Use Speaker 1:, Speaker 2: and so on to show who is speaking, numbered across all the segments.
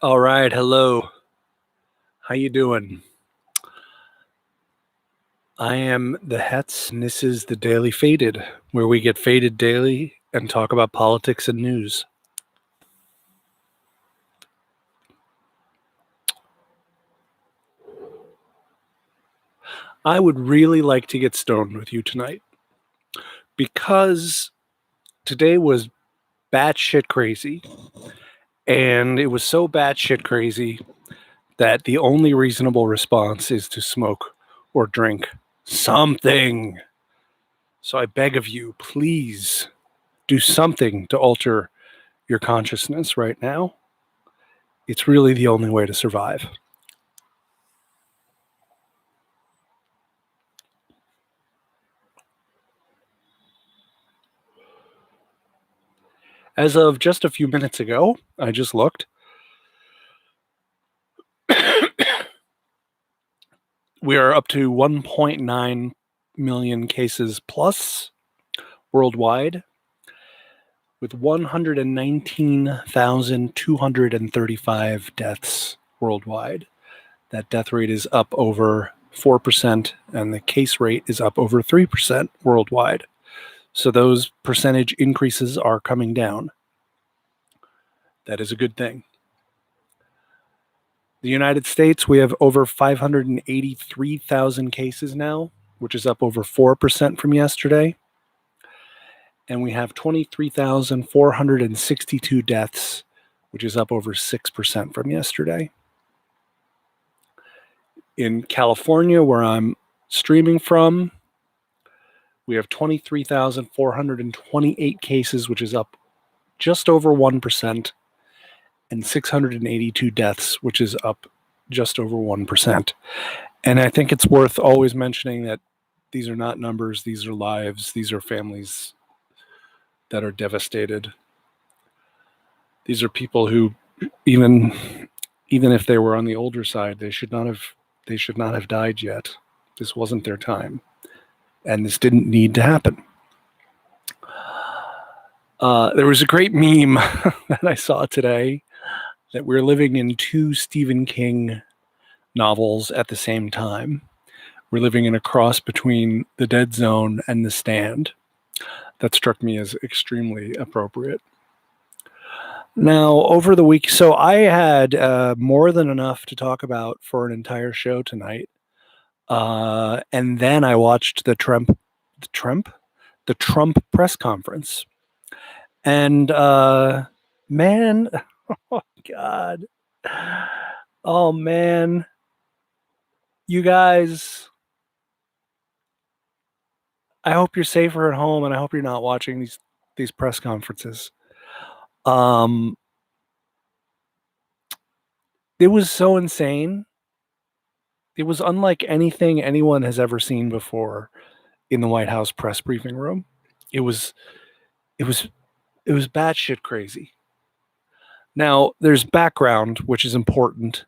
Speaker 1: All right, hello. How you doing? I am the Hetz, and this is the Daily Faded, where we get faded daily and talk about politics and news. I would really like to get stoned with you tonight because today was batshit crazy, and it was so batshit crazy that the only reasonable response is to smoke or drink something. So I beg of you, please do something to alter your consciousness right now. It's really the only way to survive. As of just a few minutes ago, I just looked. We are up to 1.9 million cases plus worldwide, with 119,235 deaths worldwide. That death rate is up over 4%, and the case rate is up over 3% worldwide. So those percentage increases are coming down. That is a good thing. The United States, we have over 583,000 cases now, which is up over 4% from yesterday. And we have 23,462 deaths, which is up over 6% from yesterday. In California, where I'm streaming from, we have 23,428 cases, which is up just over 1%, and 682 deaths, which is up just over 1%. And I think it's worth always mentioning that these are not numbers, these are lives, these are families that are devastated. These are people who, even if they were on the older side, they should not have died yet. This wasn't their time, and this didn't need to happen. There was a great meme that I saw today that we're living in two Stephen King novels at the same time. We're living in a cross between The Dead Zone and The Stand. That struck me as extremely appropriate. Now, over the week, so I had more than enough to talk about for an entire show tonight. And then I watched the Trump press conference. And man, oh God. Oh man. You guys, I hope you're safer at home, and I hope you're not watching these press conferences. It was so insane. It was unlike anything anyone has ever seen before in the White House press briefing room. It was batshit crazy. Now, there's background, which is important,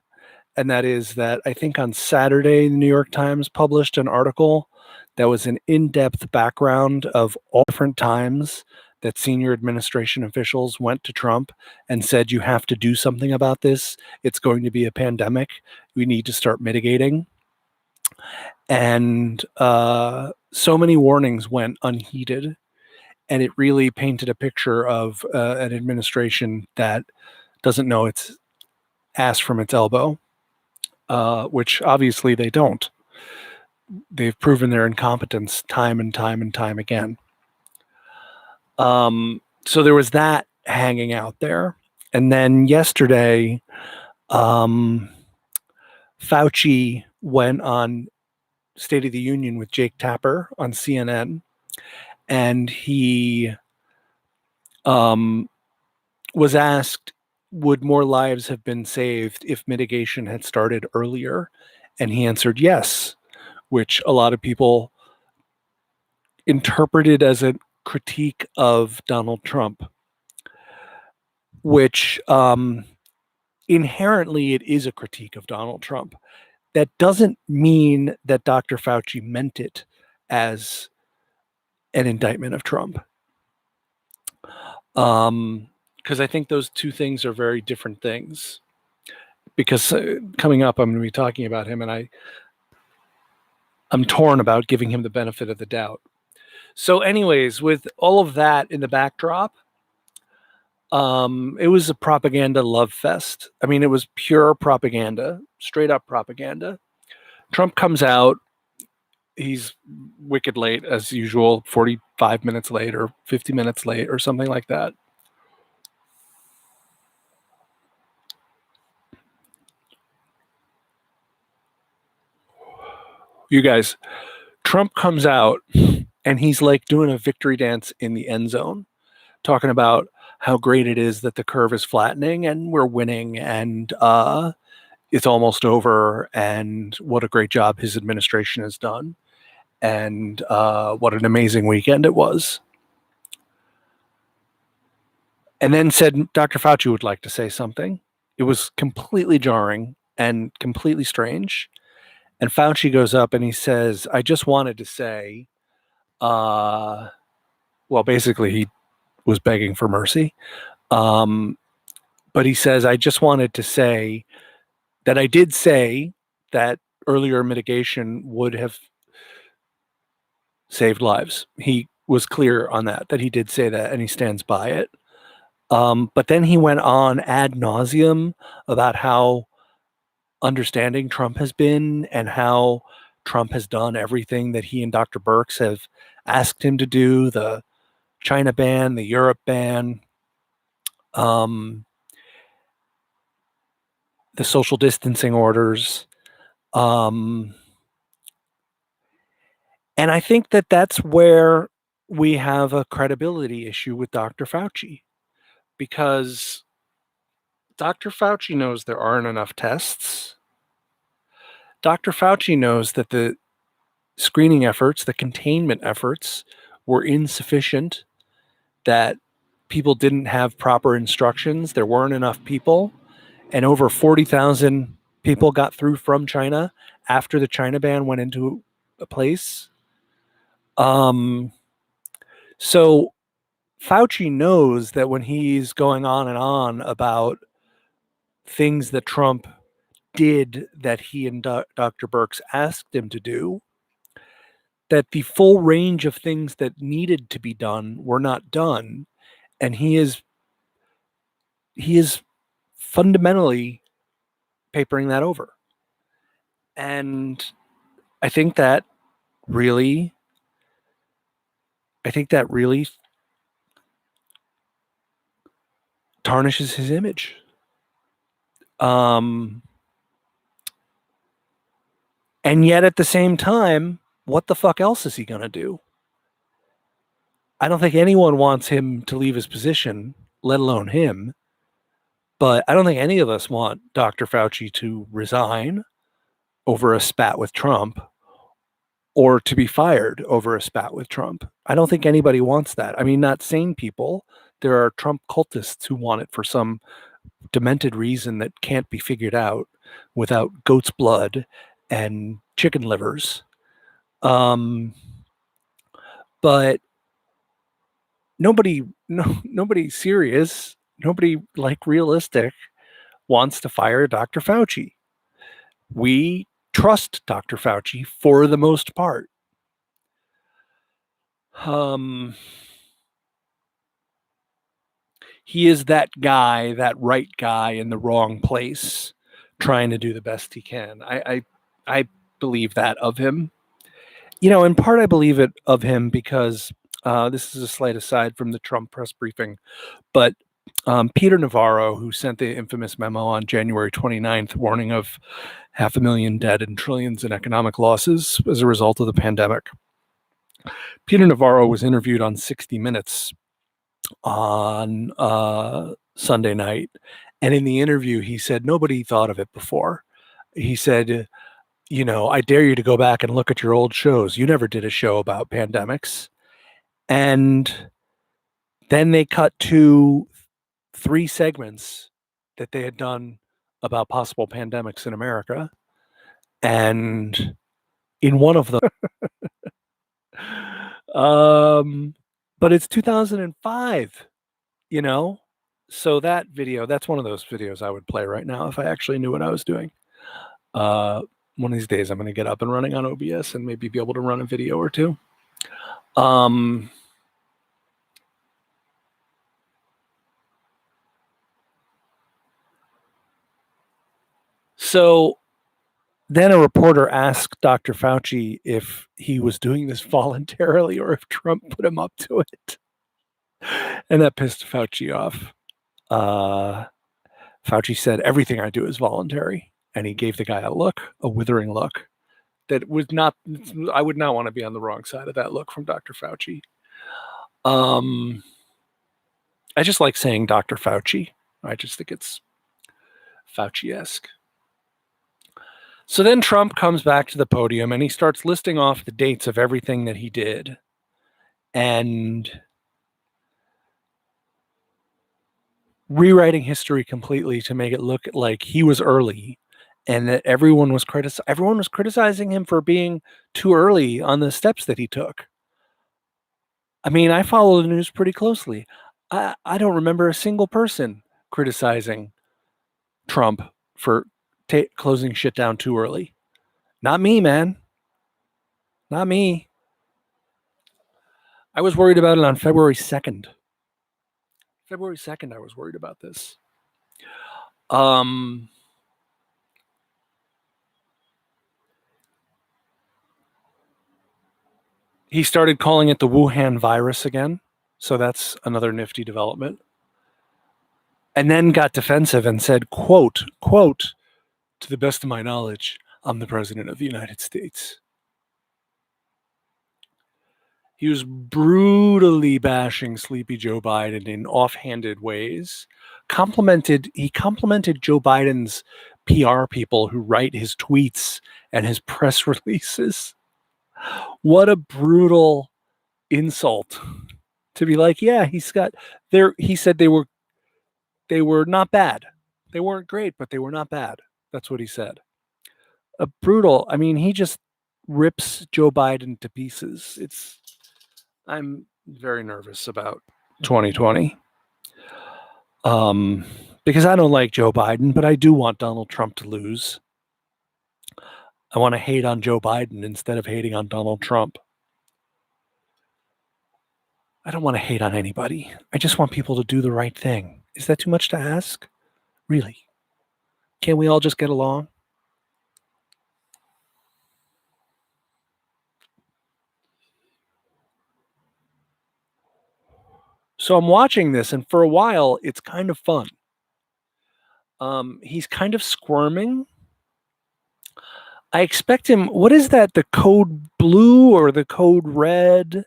Speaker 1: and that is that I think on Saturday, the New York Times published an article that was an in-depth background of all different times that senior administration officials went to Trump and said, you have to do something about this. It's going to be a pandemic. We need to start mitigating. And so many warnings went unheeded. And it really painted a picture of an administration that doesn't know its ass from its elbow, which obviously they don't. They've proven their incompetence time and time and time again. So there was that hanging out there. And then yesterday, Fauci went on State of the Union with Jake Tapper on CNN, and he was asked, would more lives have been saved if mitigation had started earlier? And he answered yes, which a lot of people interpreted as a critique of Donald Trump, which inherently it is a critique of Donald Trump. That doesn't mean that Dr. Fauci meant it as an indictment of Trump. Because I think those two things are very different things. because coming up, I'm going to be talking about him, and I'm torn about giving him the benefit of the doubt. So, anyways, with all of that in the backdrop, it was a propaganda love fest. I mean, it was pure propaganda, straight up propaganda. Trump comes out. He's wicked late as usual, 45 minutes late or 50 minutes late or something like that. You guys, Trump comes out and he's like doing a victory dance in the end zone, talking about how great it is that the curve is flattening and we're winning and it's almost over and what a great job his administration has done and what an amazing weekend it was. And then said Dr. Fauci would like to say something. It was completely jarring and completely strange. And Fauci goes up and he says, I just wanted to say, well, basically, he was begging for mercy. But he says, I just wanted to say that I did say that earlier mitigation would have saved lives. He was clear on that he did say that, and he stands by it. But then he went on ad nauseum about how understanding Trump has been and how Trump has done everything that he and Dr. Birx have asked him to do, the China ban, the Europe ban, the social distancing orders. And I think that that's where we have a credibility issue with Dr. Fauci, because Dr. Fauci knows there aren't enough tests. Dr. Fauci knows that the screening efforts, the containment efforts were insufficient, that people didn't have proper instructions, there weren't enough people, and over 40,000 people got through from China after the China ban went into place. So Fauci knows that when he's going on and on about things that Trump did that he and Dr. Birx asked him to do, that the full range of things that needed to be done were not done, and he is fundamentally papering that over. And I think that really tarnishes his image. And yet at the same time, what the fuck else is he going to do? I don't think anyone wants him to leave his position, let alone him. But I don't think any of us want Dr. Fauci to resign over a spat with Trump or to be fired over a spat with Trump. I don't think anybody wants that. I mean, not sane people. There are Trump cultists who want it for some demented reason that can't be figured out without goat's blood and chicken livers. But nobody serious, nobody like realistic wants to fire Dr. Fauci. We trust Dr. Fauci for the most part. He is that guy, that right guy in the wrong place, trying to do the best he can. I believe that of him. You know, in part, I believe it of him because this is a slight aside from the Trump press briefing, but Peter Navarro, who sent the infamous memo on January 29th, warning of 500,000 dead and trillions in economic losses as a result of the pandemic. Peter Navarro was interviewed on 60 Minutes on Sunday night. And in the interview, he said, nobody thought of it before. He said, you know, I dare you to go back and look at your old shows. You never did a show about pandemics. And then they cut to 3 segments that they had done about possible pandemics in America. And in one of them, but it's 2005, you know, So that video, that's one of those videos I would play right now if I actually knew what I was doing. Uh, one of these days, I'm going to get up and running on OBS and maybe be able to run a video or two. So then a reporter asked Dr. Fauci if he was doing this voluntarily or if Trump put him up to it. And that pissed Fauci off. Fauci said, everything I do is voluntary. And he gave the guy a look, a withering look that was not, I would not want to be on the wrong side of that look from Dr. Fauci. I just like saying Dr. Fauci. I just think it's Fauci-esque. So then Trump comes back to the podium and he starts listing off the dates of everything that he did. And rewriting history completely to make it look like he was early and that everyone was criticizing him for being too early on the steps that he took. I mean, I follow the news pretty closely. I don't remember a single person criticizing Trump for closing shit down too early. Not me, man. Not me. I was worried about it on February 2nd. February 2nd, I was worried about this. He started calling it the Wuhan virus again. So that's another nifty development. And then got defensive and said, quote, to the best of my knowledge, I'm the president of the United States. He was brutally bashing Sleepy Joe Biden in offhanded ways. He complimented Joe Biden's PR people who write his tweets and his press releases. What a brutal insult to be like, yeah, he said they were not bad. They weren't great, but they were not bad. That's what he said. A brutal, I mean, he just rips Joe Biden to pieces. I'm very nervous about 2020. Because I don't like Joe Biden, but I do want Donald Trump to lose. I want to hate on Joe Biden instead of hating on Donald Trump. I don't want to hate on anybody. I just want people to do the right thing. Is that too much to ask? Really? Can't we all just get along? So I'm watching this, and for a while, it's kind of fun. He's kind of squirming. I expect him. What is that? The code blue or the code red?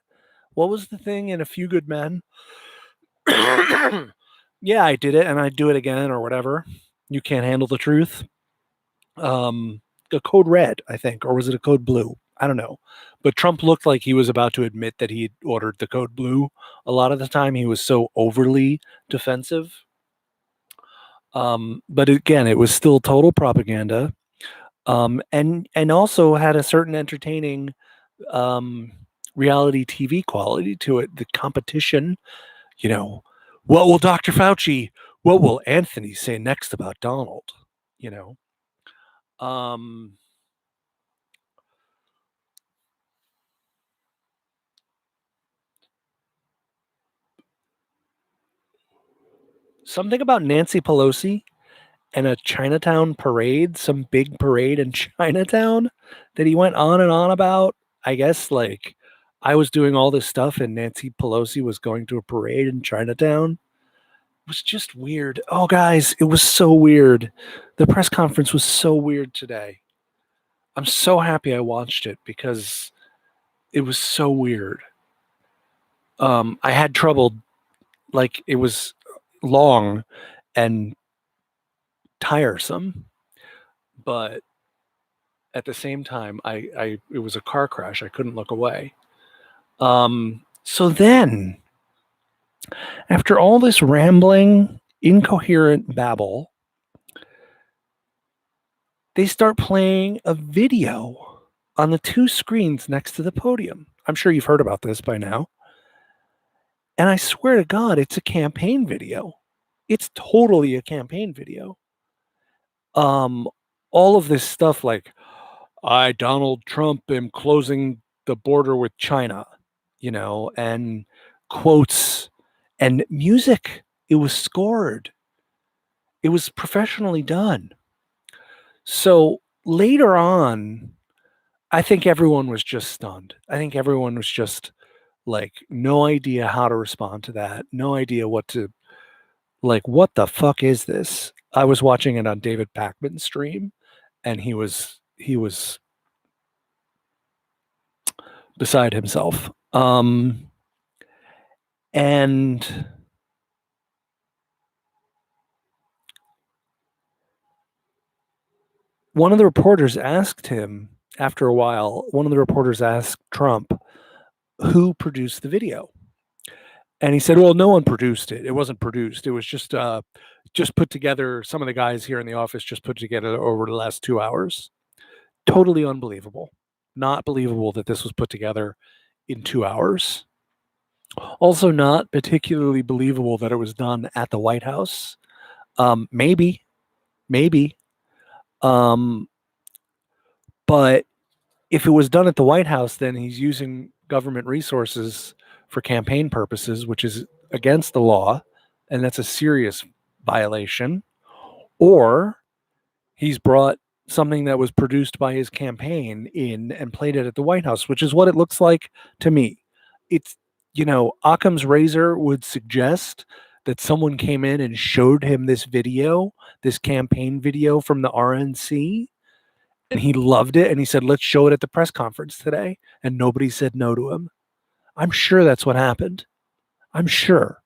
Speaker 1: What was the thing in A Few Good Men? Yeah, I did it, and I'd do it again or whatever. You can't handle the truth. A code red, I think, or was it a code blue? I don't know. But Trump looked like he was about to admit that he ordered the code blue. A lot of the time, he was so overly defensive. But again, it was still total propaganda, and also had a certain entertaining reality TV quality to it. The competition, what will Dr. Fauci, what will Anthony say next about Donald? Something about Nancy Pelosi and a Chinatown parade, some big parade in Chinatown that he went on and on about. I guess like I was doing all this stuff and Nancy Pelosi was going to a parade in Chinatown. It was just weird. Oh, guys, it was so weird. The press conference was so weird today. I'm so happy I watched it because it was so weird. I had trouble, like it was long and tiresome, but at the same time, it was a car crash. I couldn't look away. So then, after all this rambling, incoherent babble, they start playing a video on the two screens next to the podium. I'm sure you've heard about this by now. And I swear to God, it's a campaign video. It's totally a campaign video. All of this stuff like, I, Donald Trump, am closing the border with China, and quotes and music. It was scored. It was professionally done. So later on, I think everyone was just stunned. I think everyone was just like, no idea how to respond to that. No idea what the fuck is this? I was watching it on David Pakman's stream, and he was beside himself. And one of the reporters asked him after a while, one of the reporters asked Trump, who produced the video? And he said, well, no one produced it. It wasn't produced. It was just put together. Some of the guys here in the office just put together over the last 2 hours. Totally unbelievable. Not believable that this was put together in 2 hours. Also, not particularly believable that it was done at the White House. Maybe. Um, but if it was done at the White House, then he's using government resources for campaign purposes, which is against the law, and that's a serious violation. Or he's brought something that was produced by his campaign in and played it at the White House, which is what it looks like to me. It's, Occam's razor would suggest that someone came in and showed him this video, this campaign video from the RNC, and he loved it. And he said, let's show it at the press conference today. And nobody said no to him. I'm sure that's what happened. I'm sure.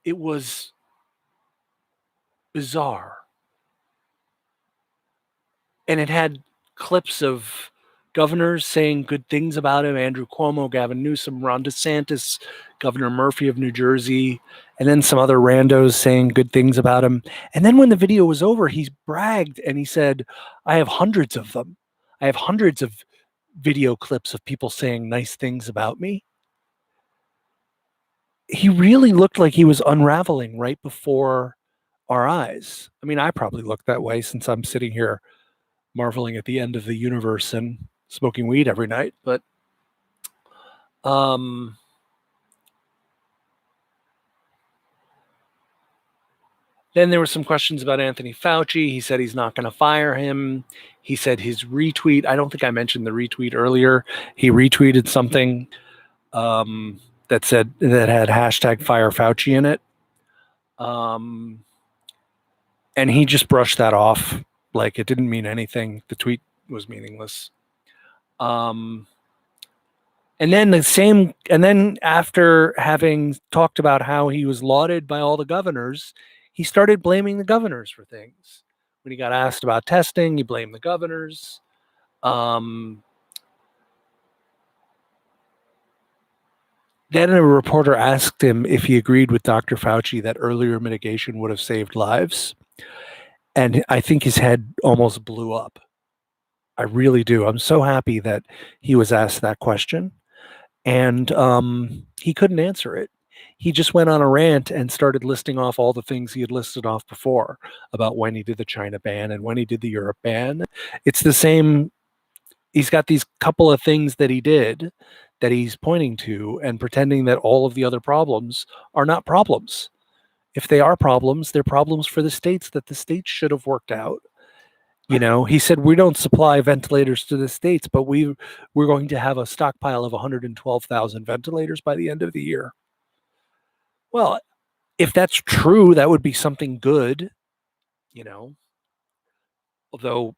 Speaker 1: It was bizarre. And it had clips of governors saying good things about him: Andrew Cuomo, Gavin Newsom, Ron DeSantis, Governor Murphy of New Jersey, and then some other randos saying good things about him. And then when the video was over, he bragged and he said, I have hundreds of them. I have hundreds of video clips of people saying nice things about me. He really looked like he was unraveling right before our eyes. I mean, I probably look that way since I'm sitting here marveling at the end of the universe and smoking weed every night. But then there were some questions about Anthony Fauci. He said he's not going to fire him. He said his retweet, I don't think I mentioned the retweet earlier. He retweeted something that had hashtag fire Fauci in it. And he just brushed that off like it didn't mean anything. The tweet was meaningless. And then after having talked about how he was lauded by all the governors, he started blaming the governors for things. When he got asked about testing, he blamed the governors. Then a reporter asked him if he agreed with Dr. Fauci that earlier mitigation would have saved lives. And I think his head almost blew up. I really do. I'm so happy that he was asked that question. And he couldn't answer it. He just went on a rant and started listing off all the things he had listed off before about when he did the China ban and when he did the Europe ban. It's the same. He's got these couple of things that he did that he's pointing to and pretending that all of the other problems are not problems. If they are problems, they're problems for the states that the states should have worked out. He said, we don't supply ventilators to the states, but we're going to have a stockpile of 112,000 ventilators by the end of the year. Well, if that's true, that would be something good, although,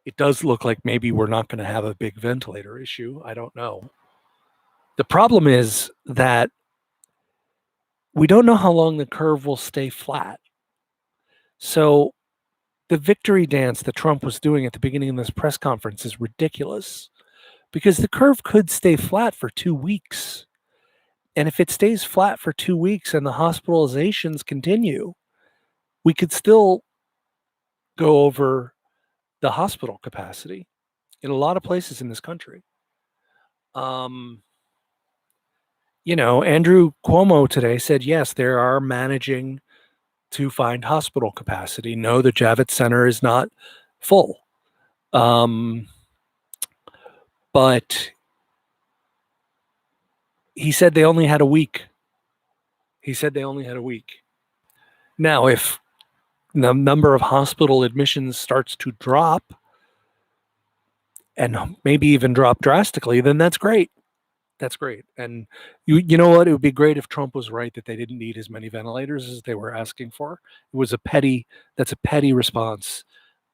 Speaker 1: it does look like maybe we're not going to have a big ventilator issue. I don't know. The problem is that we don't know how long the curve will stay flat. So the victory dance that Trump was doing at the beginning of this press conference is ridiculous because the curve could stay flat for 2 weeks. And if it stays flat for 2 weeks and the hospitalizations continue, we could still go over the hospital capacity in a lot of places in this country. Andrew Cuomo today said, yes, they are managing to find hospital capacity. No, the Javits Center is not full. But he said they only had a week. He said they only had a week. Now, if the number of hospital admissions starts to drop and maybe even drop drastically, then that's great. That's great. And you know what? It would be great if Trump was right that they didn't need as many ventilators as they were asking for. That's a petty response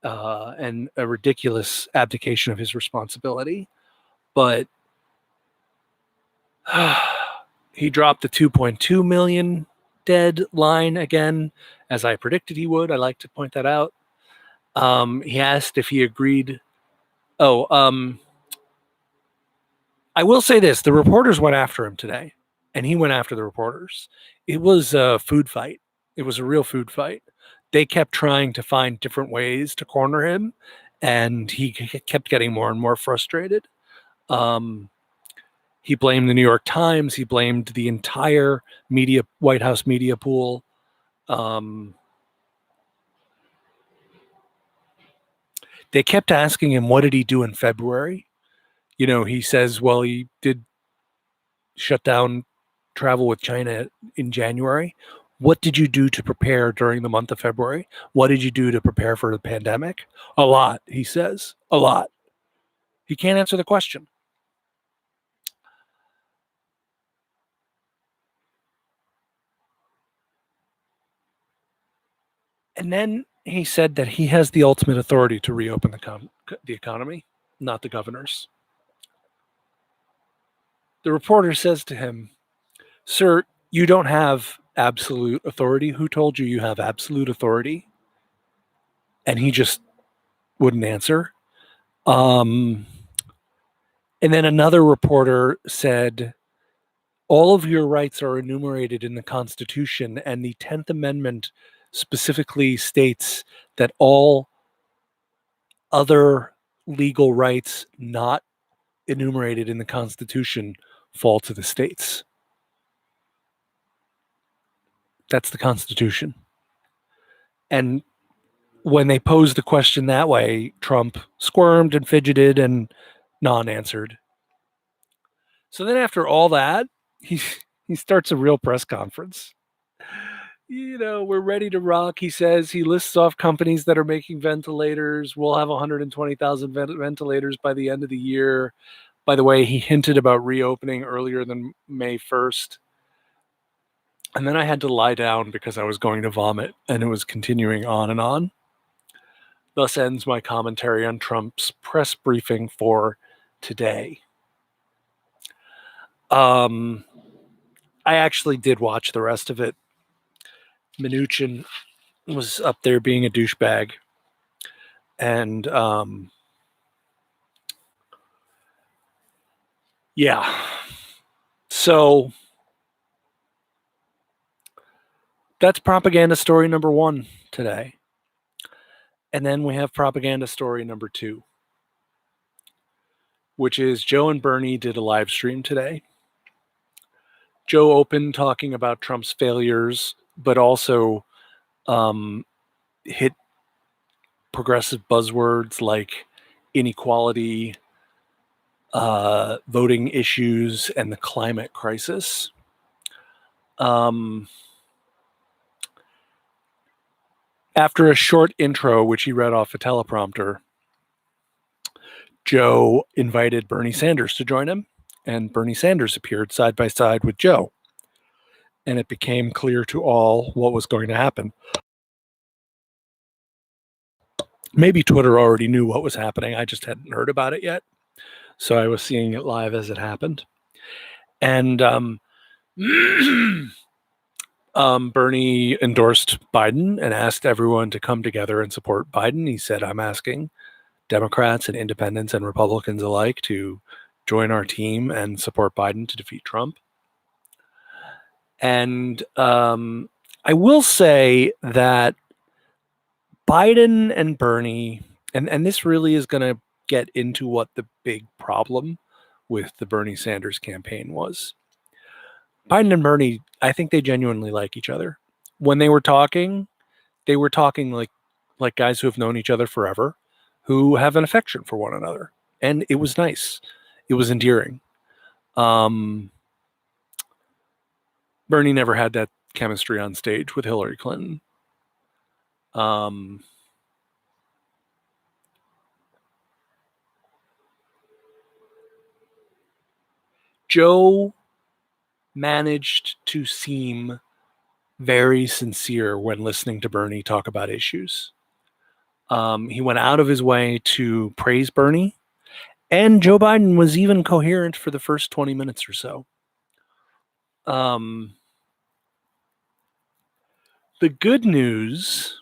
Speaker 1: and a ridiculous abdication of his responsibility. But he dropped the 2.2 million dead line again, as I predicted he would. I like to point that out. He asked if he agreed. Oh, I will say this: the reporters went after him today, and he went after the reporters. It was a food fight. It was a real food fight. They kept trying to find different ways to corner him, and he kept getting more and more frustrated. Um, he blamed the New York Times. He blamed the entire White House media pool. Um, they kept asking him, what did he do in February? He says, well, he did shut down travel with China in January. What did you do to prepare during the month of February? What did you do to prepare for the pandemic? A lot, he says. A lot. He can't answer the question. And then he said that he has the ultimate authority to reopen the economy, not the governors. The reporter says to him, sir, you don't have absolute authority. Who told you you have absolute authority? And he just wouldn't answer. And then another reporter said, all of your rights are enumerated in the Constitution, and the 10th Amendment specifically states that all other legal rights not enumerated in the Constitution fall to the states. That's the Constitution. And when they posed the question that way, Trump squirmed and fidgeted and non-answered. So then after all that, he starts a real press conference. We're ready to rock, he says. He lists off companies that are making ventilators. We'll have 120,000 ventilators by the end of the year. By the way, he hinted about reopening earlier than May 1st. And then I had to lie down because I was going to vomit, and it was continuing on and on. Thus ends my commentary on Trump's press briefing for today. I actually did watch the rest of it. Mnuchin was up there being a douchebag. And yeah. So that's propaganda story number 1 today. And then we have propaganda story number 2, which is Joe and Bernie did a live stream today. Joe opened talking about Trump's failures, but also hit progressive buzzwords like inequality, voting issues, and the climate crisis. After a short intro, which he read off a teleprompter, Joe invited Bernie Sanders to join him, and Bernie Sanders appeared side by side with Joe. And it became clear to all what was going to happen. Maybe Twitter already knew what was happening. I just hadn't heard about it yet. So I was seeing it live as it happened. And Bernie endorsed Biden and asked everyone to come together and support Biden. He said, I'm asking Democrats and independents and Republicans alike to join our team and support Biden to defeat Trump. And I will say that Biden and Bernie, and this really is going to get into what the big problem with the Bernie Sanders campaign was. Biden and Bernie, I think they genuinely like each other. When they were talking like guys who have known each other forever, who have an affection for one another, and it was nice. It was endearing. Um, Bernie never had that chemistry on stage with Hillary Clinton. Um, Joe managed to seem very sincere when listening to Bernie talk about issues. He went out of his way to praise Bernie, and Joe Biden was even coherent for the first 20 minutes or so. Um, the good news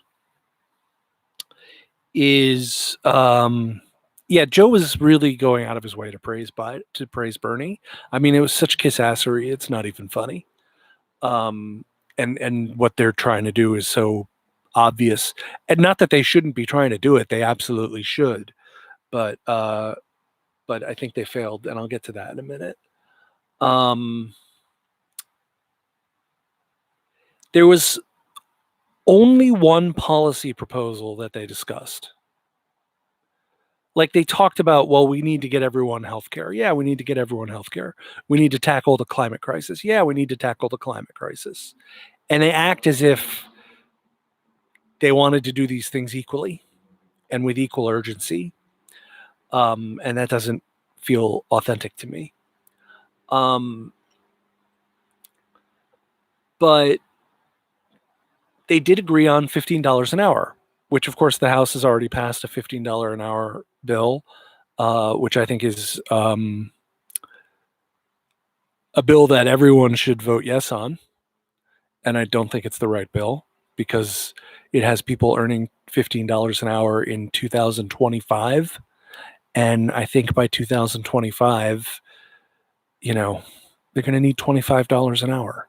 Speaker 1: is, yeah, Joe was really going out of his way to praise Bernie. I mean, it was such kiss assery; it's not even funny. Um, and what they're trying to do is so obvious, and not that they shouldn't be trying to do it; they absolutely should. But but I think they failed, and I'll get to that in a minute. Um, there was only one policy proposal that they discussed. Like they talked about, well, we need to get everyone healthcare. Yeah, we need to get everyone healthcare. We need to tackle the climate crisis. Yeah, we need to tackle the climate crisis. And they act as if they wanted to do these things equally and with equal urgency. And that doesn't feel authentic to me. Um, but they did agree on $15 an hour, which of course the House has already passed a $15 an hour bill, which I think is a bill that everyone should vote yes on. And I don't think it's the right bill because it has people earning $15 an hour in 2025. And I think by 2025, you know, they're going to need $25 an hour.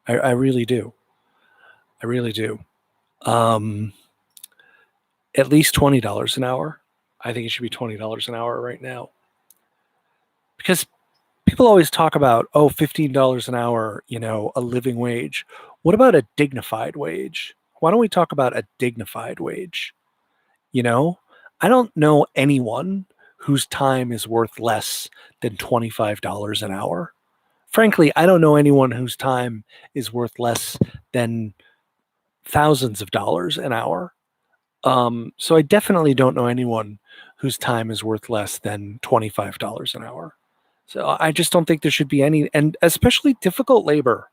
Speaker 1: I really do. I really do. Um, at least $20 an hour. I think it should be $20 an hour right now. Because people always talk about, oh, $15 an hour, a living wage. What about a dignified wage? Why don't we talk about a dignified wage? You know, I don't know anyone whose time is worth less than $25 an hour. Frankly, I don't know anyone whose time is worth less than thousands of dollars an hour. So I definitely don't know anyone whose time is worth less than $25 an hour. So I just don't think there should be any, and especially difficult labor.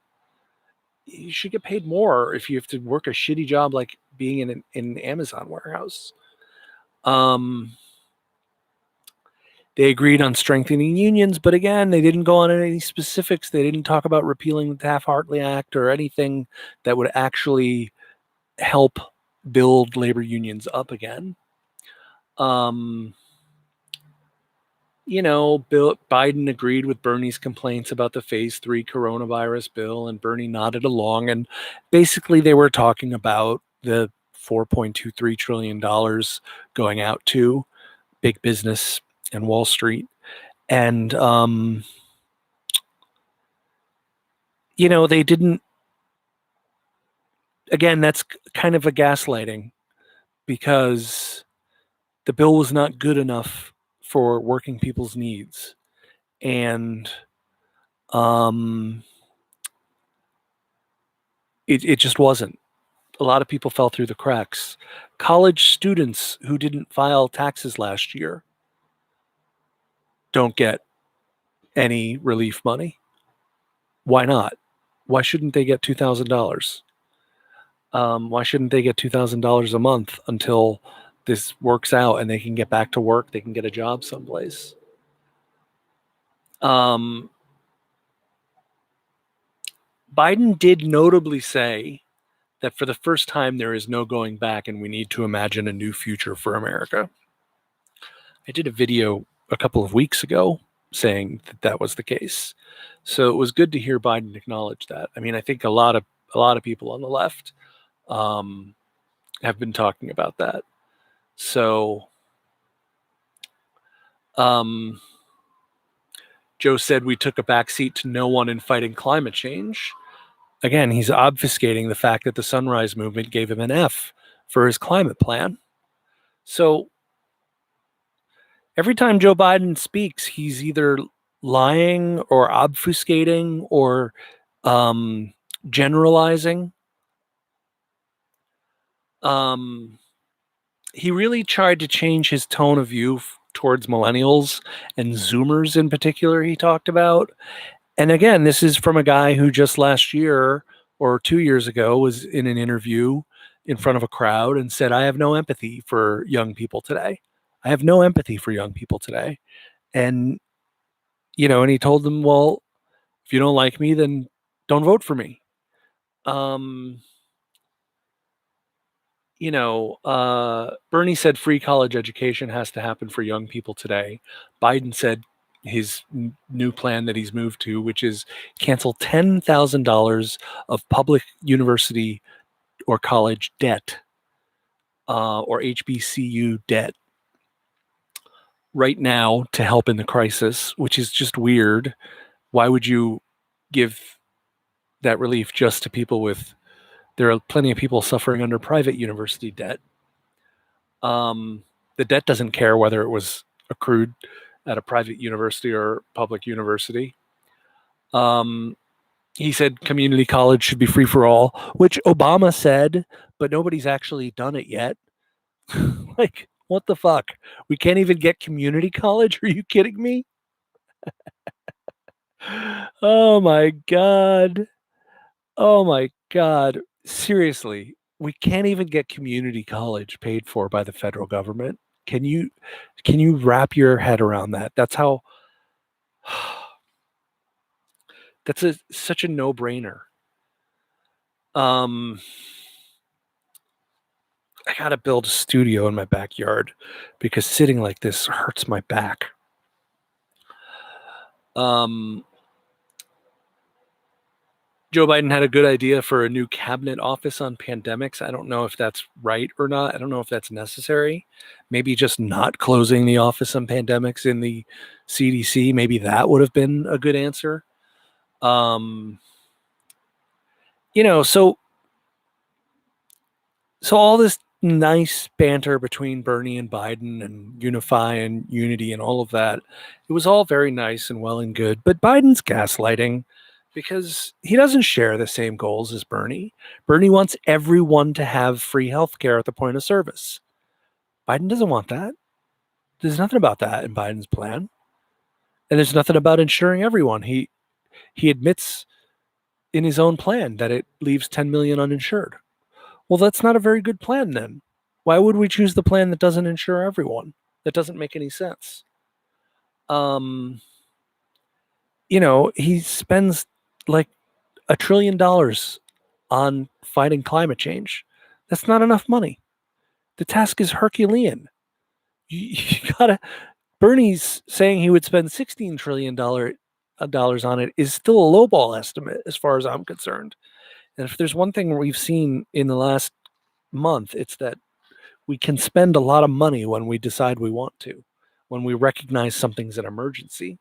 Speaker 1: You should get paid more if you have to work a shitty job like being in an Amazon warehouse. Um, they agreed on strengthening unions, but again, they didn't go on any specifics. They didn't talk about repealing the Taft-Hartley Act or anything that would actually help build labor unions up again. Um, Biden agreed with Bernie's complaints about the phase 3 coronavirus bill, and Bernie nodded along. And basically, they were talking about the $4.23 trillion going out to big business and Wall Street. And, they didn't, again, that's kind of a gaslighting because the bill was not good enough for working people's needs. And, um, it just wasn't. A lot of people fell through the cracks. College students who didn't file taxes last year don't get any relief money. Why not? Why shouldn't they get $2,000? Why shouldn't they get $2,000 a month until this works out and they can get back to work? They can get a job someplace. Biden did notably say that for the first time, there is no going back and we need to imagine a new future for America. I did a video a couple of weeks ago saying that that was the case. So it was good to hear Biden acknowledge that. I mean, I think a lot of people on the left um, have been talking about that. So Joe said we took a backseat to no one in fighting climate change. Again, he's obfuscating the fact that the Sunrise Movement gave him an F for his climate plan. So every time Joe Biden speaks, he's either lying or obfuscating or generalizing. He really tried to change his tone of view towards millennials and Zoomers in particular, he talked about. And again, this is from a guy who just last year or 2 years ago was in an interview in front of a crowd and said, I have no empathy for young people today. I have no empathy for young people today. And, and he told them, well, if you don't like me, then don't vote for me. Bernie said free college education has to happen for young people today. Biden said his new plan that he's moved to, which is cancel $10,000 of public university or college debt or HBCU debt right now to help in the crisis, which is just weird. Why would you give that relief just to people with? There are plenty of people suffering under private university debt. The debt doesn't care whether it was accrued at a private university or public university. He said community college should be free for all, which Obama said, but nobody's actually done it yet. Like, what the fuck? We can't even get community college? Are you kidding me? Oh my God. Oh my God. Seriously, we can't even get community college paid for by the federal government. Can you wrap your head around that? That's how that's such a no-brainer. I gotta build a studio in my backyard because sitting like this hurts my back. Joe Biden had a good idea for a new cabinet office on pandemics. I don't know if that's right or not. I don't know if that's necessary. Maybe just not closing the office on pandemics in the CDC. Maybe that would have been a good answer. So all this nice banter between Bernie and Biden and Unify and Unity and all of that, it was all very nice and well and good. But Biden's gaslighting because he doesn't share the same goals as Bernie. Bernie wants everyone to have free healthcare at the point of service. Biden doesn't want that. There's nothing about that in Biden's plan. And there's nothing about insuring everyone. He admits in his own plan that it leaves 10 million uninsured. Well, that's not a very good plan then. Why would we choose the plan that doesn't insure everyone? That doesn't make any sense. He spends like $1 trillion on fighting climate change. That's not enough money. The task is Herculean. You gotta. Bernie's saying he would spend $16 trillion on it is still a lowball estimate as far as I'm concerned. And if there's one thing we've seen in the last month, it's that we can spend a lot of money when we decide we want to, when we recognize something's an emergency.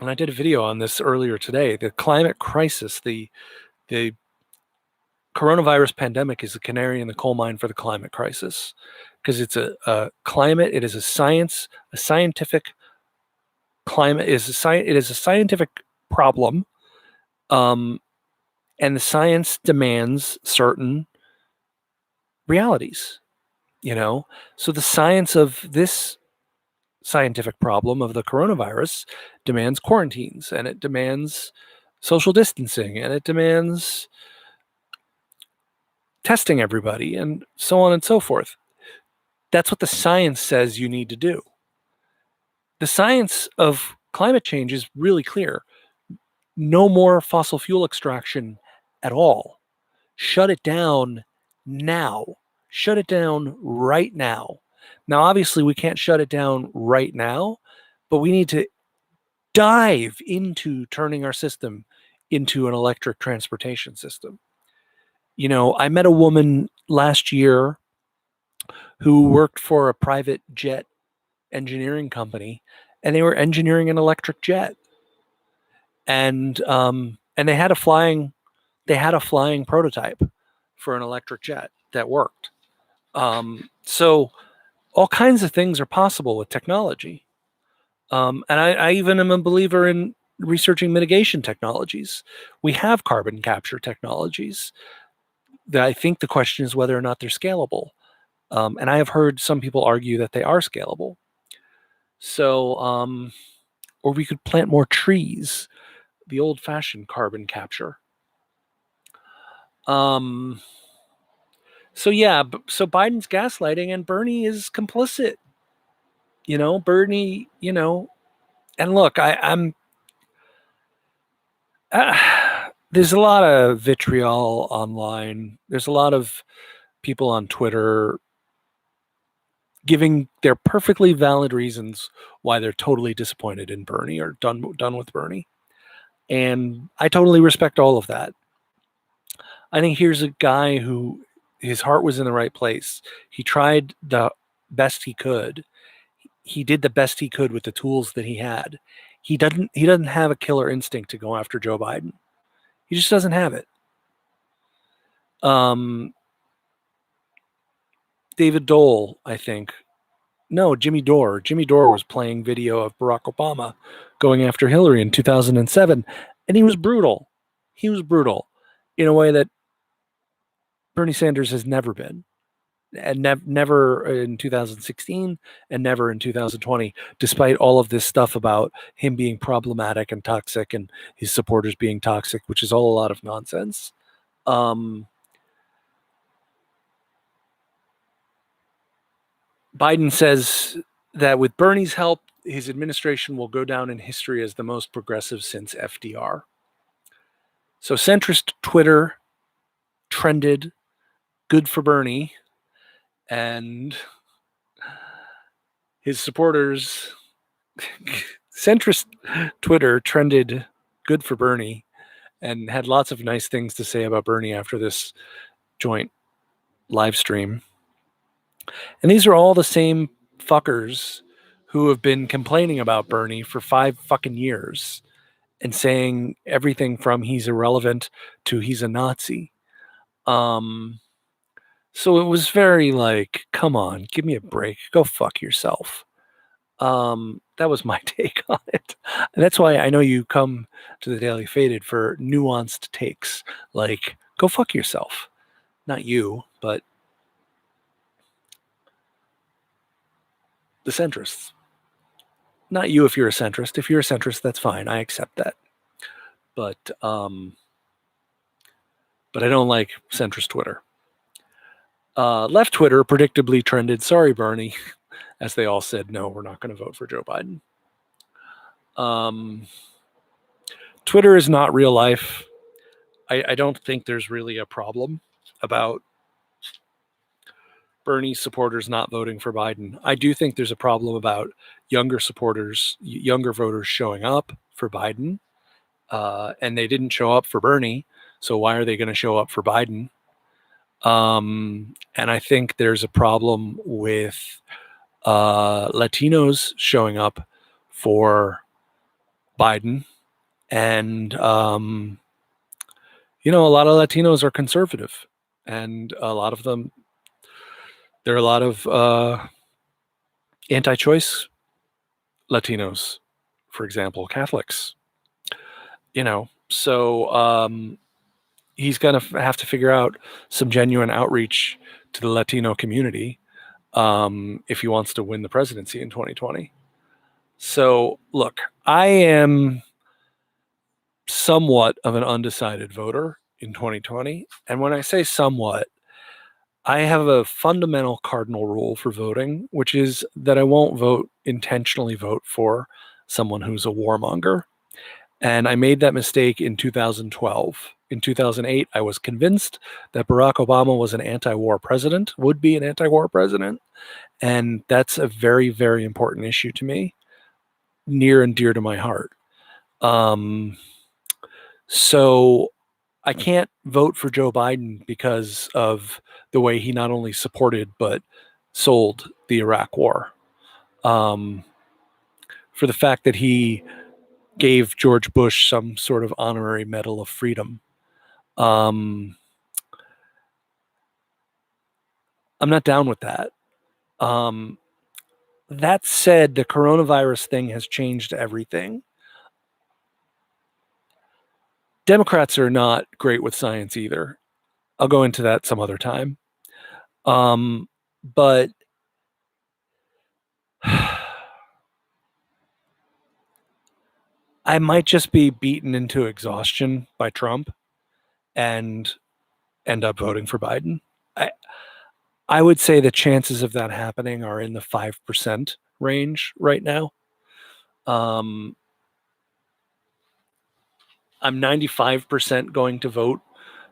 Speaker 1: And I did a video on this earlier today. The climate crisis, the coronavirus pandemic is the canary in the coal mine for the climate crisis because it's a climate. It is a scientific climate. It is a scientific problem. And the science demands certain realities, So the science of this scientific problem of the coronavirus demands quarantines, and it demands social distancing, and it demands testing everybody, and so on and so forth. That's what the science says you need to do. The science of climate change is really clear. No more fossil fuel extraction at all. Shut it down now. Shut it down right now. Now, obviously, we can't shut it down right now, but we need to dive into turning our system into an electric transportation system. I met a woman last year who worked for a private jet engineering company, and they were engineering an electric jet, and they had a flying prototype for an electric jet that worked. So all kinds of things are possible with technology. And I even am a believer in researching mitigation technologies. We have carbon capture technologies. That I think the question is whether or not they're scalable. And I have heard some people argue that they are scalable. So, or we could plant more trees, the old fashioned carbon capture. So yeah, so Biden's gaslighting and Bernie is complicit. Bernie, and look, I'm there's a lot of vitriol online. There's a lot of people on Twitter giving their perfectly valid reasons why they're totally disappointed in Bernie or done with Bernie. And I totally respect all of that. I think here's a guy who his heart was in the right place. He tried the best he could. He did the best he could with the tools that he had. He doesn't have a killer instinct to go after Joe Biden. He just doesn't have it. David Dole, I think. No, Jimmy Dore. Jimmy Dore was playing video of Barack Obama going after Hillary in 2007, and he was brutal. He was brutal in a way that Bernie Sanders has never been, and never in 2016 and never in 2020, despite all of this stuff about him being problematic and toxic and his supporters being toxic, which is all a lot of nonsense. Biden says that with Bernie's help, his administration will go down in history as the most progressive since FDR. So centrist Twitter trended good for Bernie, and his supporters, centrist Twitter trended good for Bernie and had lots of nice things to say about Bernie after this joint live stream. And these are all the same fuckers who have been complaining about Bernie for 5 fucking years and saying everything from he's irrelevant to he's a Nazi. So it was very like, come on, give me a break. Go fuck yourself. That was my take on it. And that's why I know you come to the Daily Faded for nuanced takes. Like, go fuck yourself. Not you, but the centrists. Not you if you're a centrist. If you're a centrist, that's fine. I accept that. But I don't like centrist Twitter. Left Twitter predictably trended, sorry, Bernie, as they all said, no, we're not going to vote for Joe Biden. Twitter is not real life. I don't think there's really a problem about Bernie supporters not voting for Biden. I do think there's a problem about younger supporters, younger voters showing up for Biden, and they didn't show up for Bernie. So why are they going to show up for Biden? And I think there's a problem with Latinos showing up for Biden. And, a lot of Latinos are conservative. And a lot of them, there are a lot of anti-choice Latinos, for example, Catholics. So he's going to have to figure out some genuine outreach to the Latino community if he wants to win the presidency in 2020. So, look, I am somewhat of an undecided voter in 2020. And when I say somewhat, I have a fundamental cardinal rule for voting, which is that I won't intentionally vote for someone who's a warmonger. And I made that mistake in 2012. In 2008, I was convinced that Barack Obama was an anti-war president, would be an anti-war president. And that's a very, very important issue to me, near and dear to my heart. So I can't vote for Joe Biden because of the way he not only supported but sold the Iraq War. for the fact that he gave George Bush some sort of honorary Medal of Freedom. I'm not down with that. That said, the coronavirus thing has changed everything. Democrats are not great with science either. I'll go into that some other time. But I might just be beaten into exhaustion by Trump and end up voting for Biden. I, I would say the chances of that happening are in the 5% range right now. I'm 95% going to vote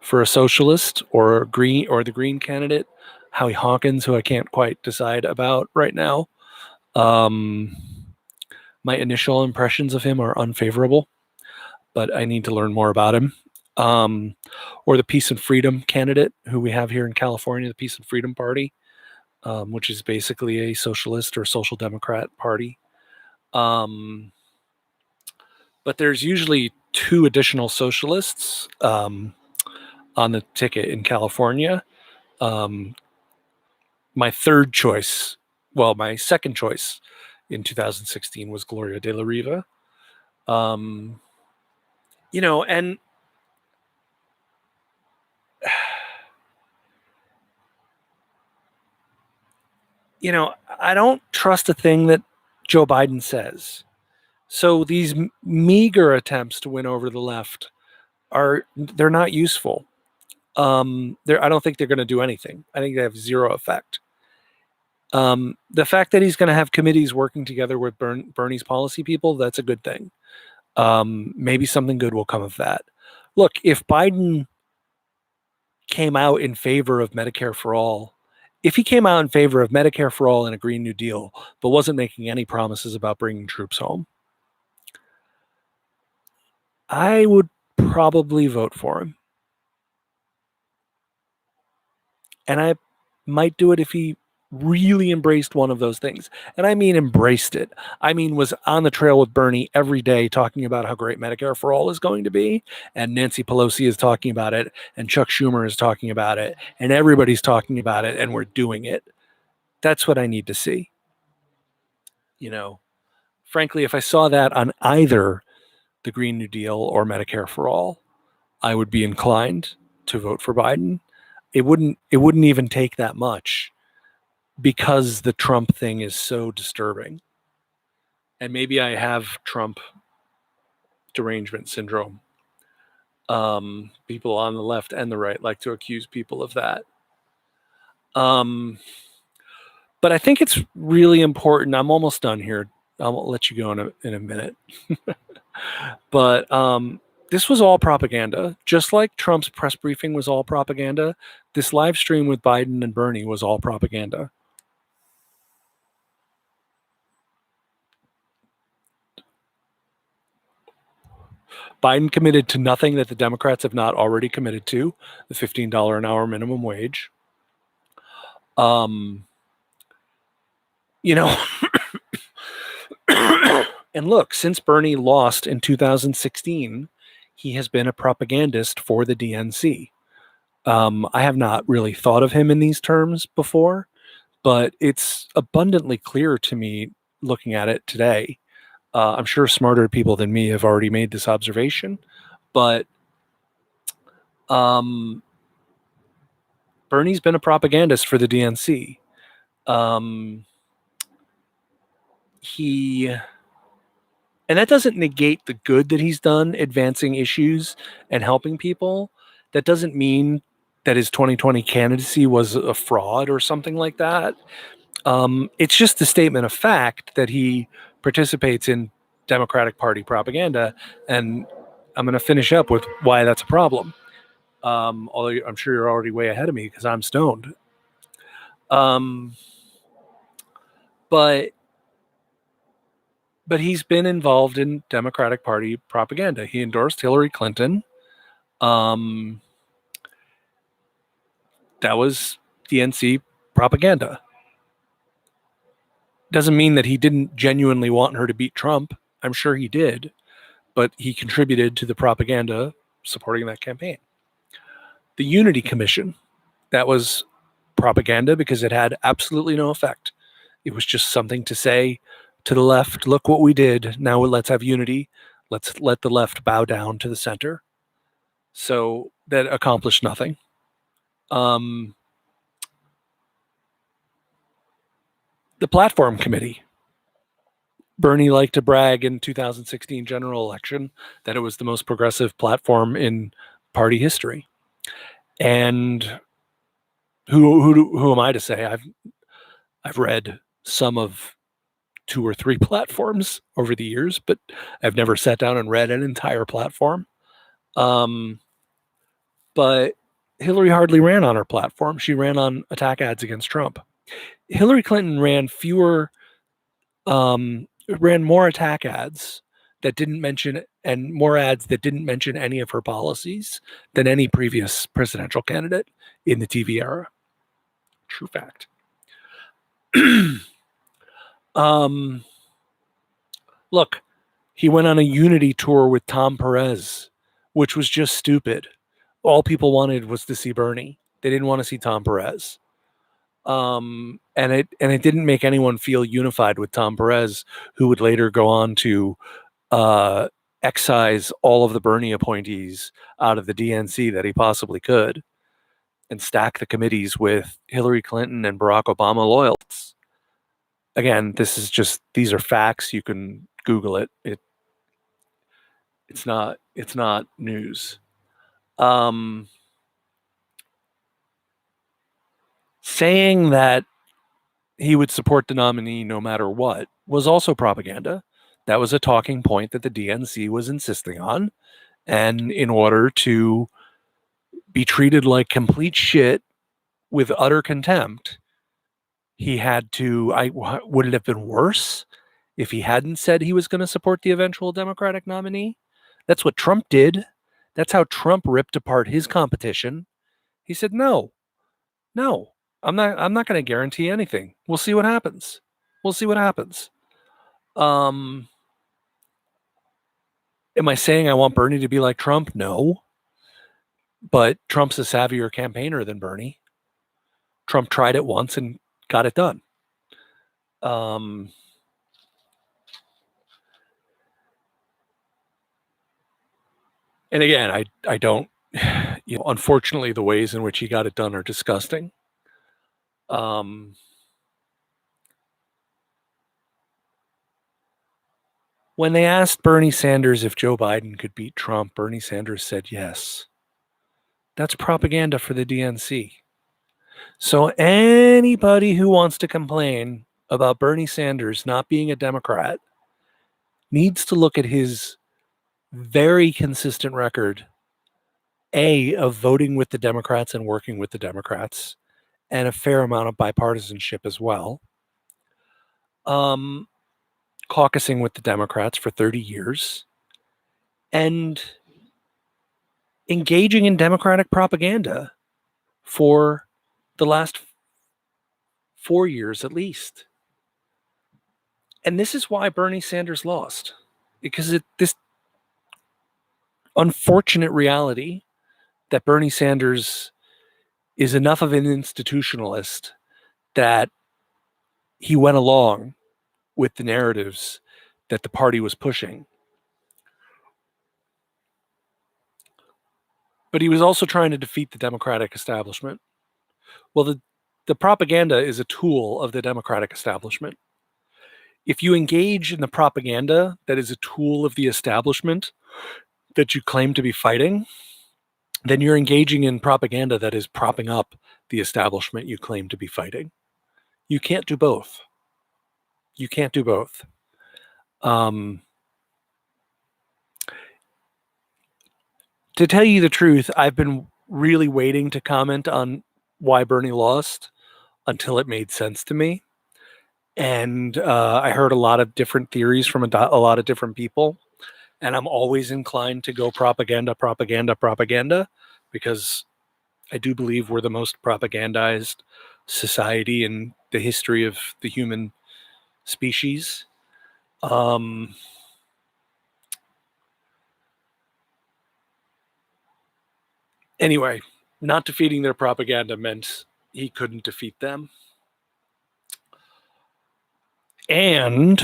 Speaker 1: for a socialist or a green or the green candidate, Howie Hawkins, who I can't quite decide about right now. Um, my initial impressions of him are unfavorable, but I need to learn more about him. Or the Peace and Freedom candidate who we have here in California, the Peace and Freedom Party, which is basically a socialist or social democrat party. But there's usually two additional socialists on the ticket in California. My third choice, well, my second choice in 2016 was Gloria de la Riva. And I don't trust a thing that Joe Biden says. So these meager attempts to win over the left they're not useful. I don't think they're going to do anything. I think they have zero effect. The fact that he's going to have committees working together with Bernie's policy people, that's a good thing. Maybe something good will come of that. Look, if Biden came out in favor of Medicare for all, if he came out in favor of Medicare for all and a Green New Deal, but wasn't making any promises about bringing troops home, I would probably vote for him. And I might do it if he really embraced one of those things. And I mean embraced it. I mean was on the trail with Bernie every day talking about how great Medicare for all is going to be, and Nancy Pelosi is talking about it, and Chuck Schumer is talking about it, and everybody's talking about it, and we're doing it. That's what I need to see. Frankly, if I saw that on either the Green New Deal or Medicare for all, I would be inclined to vote for Biden. It wouldn't even take that much, because the Trump thing is so disturbing. And maybe I have Trump derangement syndrome. People on the left and the right like to accuse people of that. But I think it's really important. I'm almost done here. I'll let you go in a minute. But this was all propaganda. Just like Trump's press briefing was all propaganda, this live stream with Biden and Bernie was all propaganda. Biden committed to nothing that the Democrats have not already committed to, the $15 an hour minimum wage. And look, since Bernie lost in 2016, he has been a propagandist for the DNC. I have not really thought of him in these terms before, but it's abundantly clear to me looking at it today. I'm sure smarter people than me have already made this observation, but Bernie's been a propagandist for the DNC. And that doesn't negate the good that he's done advancing issues and helping people. That doesn't mean that his 2020 candidacy was a fraud or something like that. It's just a statement of fact that he participates in Democratic Party propaganda. And I'm going to finish up with why that's a problem. Although I'm sure you're already way ahead of me because I'm stoned. But he's been involved in Democratic Party propaganda. He endorsed Hillary Clinton. That was DNC propaganda. Doesn't mean that he didn't genuinely want her to beat Trump. I'm sure he did, but he contributed to the propaganda supporting that campaign. The Unity Commission, that was propaganda because it had absolutely no effect. It was just something to say to the left, look what we did. Now let's have unity. Let's let the left bow down to the center. So that accomplished nothing. The Platform Committee. Bernie liked to brag in 2016 general election that it was the most progressive platform in party history. And who am I to say? I've read some of 2 or 3 platforms over the years, but I've never sat down and read an entire platform. But Hillary hardly ran on her platform. She ran on attack ads against Trump. Hillary Clinton ran more attack ads that didn't mention and more ads that didn't mention any of her policies than any previous presidential candidate in the TV era. True fact. Look, he went on a unity tour with Tom Perez, which was just stupid. All people wanted was to see Bernie. They didn't want to see Tom Perez. And it didn't make anyone feel unified with Tom Perez, who would later go on to excise all of the Bernie appointees out of the DNC that he possibly could, and stack the committees with Hillary Clinton and Barack Obama loyalists. Again, these are facts. You can Google it. It's not news. Saying that he would support the nominee no matter what was also propaganda. That was a talking point that the DNC was insisting on. And in order to be treated like complete shit with utter contempt, he had to. Would it have been worse if he hadn't said he was going to support the eventual Democratic nominee? That's what Trump did. That's how Trump ripped apart his competition. He said, no, I'm not going to guarantee anything. We'll see what happens. Am I saying I want Bernie to be like Trump? No. But Trump's a savvier campaigner than Bernie. Trump tried it once and got it done. And again, I don't, unfortunately, the ways in which he got it done are disgusting. When they asked Bernie Sanders if Joe Biden could beat Trump, Bernie Sanders said yes. That's propaganda for the DNC. So anybody who wants to complain about Bernie Sanders not being a Democrat needs to look at his very consistent record, of voting with the Democrats and working with the Democrats, and a fair amount of bipartisanship as well. Caucusing with the Democrats for 30 years and engaging in Democratic propaganda for the last 4 years at least. And this is why Bernie Sanders lost, because this unfortunate reality that Bernie Sanders is enough of an institutionalist that he went along with the narratives that the party was pushing. But he was also trying to defeat the Democratic establishment. Well, the propaganda is a tool of the Democratic establishment. If you engage in the propaganda that is a tool of the establishment that you claim to be fighting, then you're engaging in propaganda that is propping up the establishment you claim to be fighting. You can't do both. To tell you the truth, I've been really waiting to comment on why Bernie lost until it made sense to me. And I heard a lot of different theories from a lot of different people. And I'm always inclined to go propaganda, because I do believe we're the most propagandized society in the history of the human species. Anyway, not defeating their propaganda meant he couldn't defeat them. And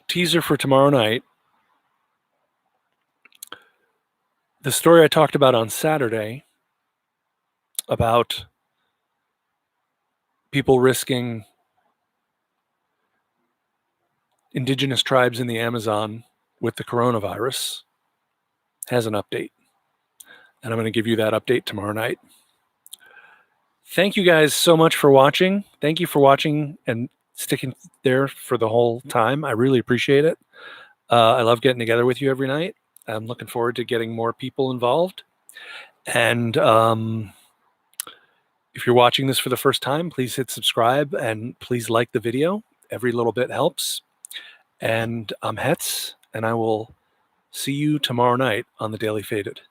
Speaker 1: teaser for tomorrow night, the story I talked about on Saturday about people risking indigenous tribes in the Amazon with the coronavirus has an update. And I'm going to give you that update tomorrow night. Thank you guys so much for watching. Thank you for watching and sticking there for the whole time. I really appreciate it. I love getting together with you every night. I'm looking forward to getting more people involved. And if you're watching this for the first time, please hit subscribe and please like the video. Every little bit helps. And I'm Hetz, and I will see you tomorrow night on the Daily Faded.